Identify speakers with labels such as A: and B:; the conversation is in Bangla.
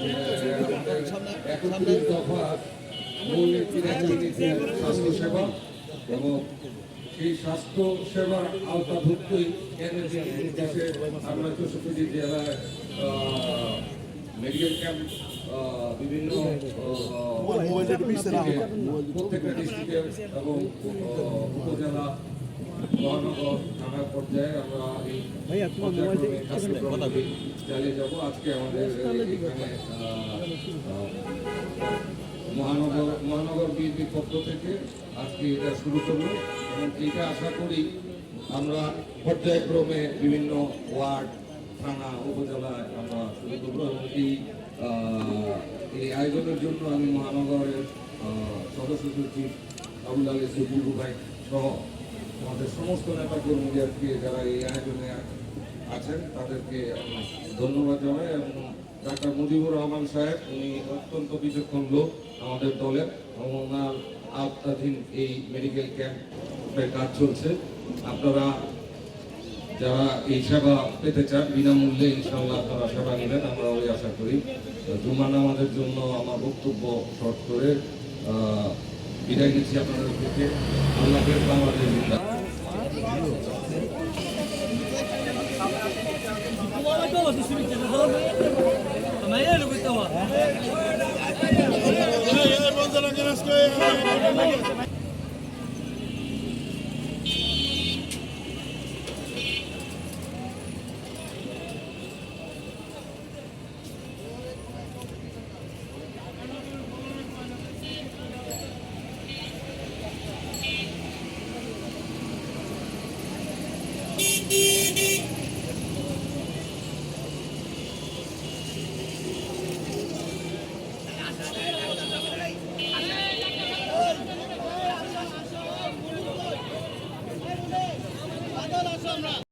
A: 31 দফা মূল নীতি স্বাস্থ্যসেবা এবং এই স্বাস্থ্য সেবার আওতাভুক্তই দেশে আমরা 64টি জেলায় মেডিকেল ক্যাম্প বিভিন্ন প্রত্যেকটা ডিস্ট্রিক্টে এবং উপজেলা মহানগর থানা পর্যায়ে আমরা এই কার্যক্রমে চালিয়ে যাব। আজকে আমাদের এখানে মহানগর বিএনপির পক্ষ থেকে আজকে এটা শুরু করলো এবং এটা আশা করি আমরা পর্যায়ক্রমে বিভিন্ন ওয়ার্ড থানা উপজেলায় আমরা শুরু করবো এবং এই আয়োজনের জন্য আমি মহানগরের সদস্য সচিব আবুল আলী সুপুরু ভাই সহ আমাদের সমস্ত নেতা কর্মীদেরকে যারা এই আয়োজনে আছেন তাদেরকে ধন্যবাদ জানাই এবং ডাক্তার মুজিবুর রহমান সাহেব উনি অত্যন্ত বিচক্ষণ লোক আমাদের দলের এবং ওনার আওতাধীন এই মেডিকেল ক্যাম্পের কাজ চলছে। আপনারা যারা এই সেবা পেতে চান বিনামূল্যে ইনশাআল্লাহ আপনারা সেবা নেবেন, আমরা ওই আশা করি। জুমা নামাজের জন্য আমার বক্তব্য শর্ট করে বিদায় নিচ্ছি আপনাদের থেকে। আল্লাহ হাফেজ, বাংলাদেশ জিন্দাবাদ।
B: Amanhã, Luiz Tavares.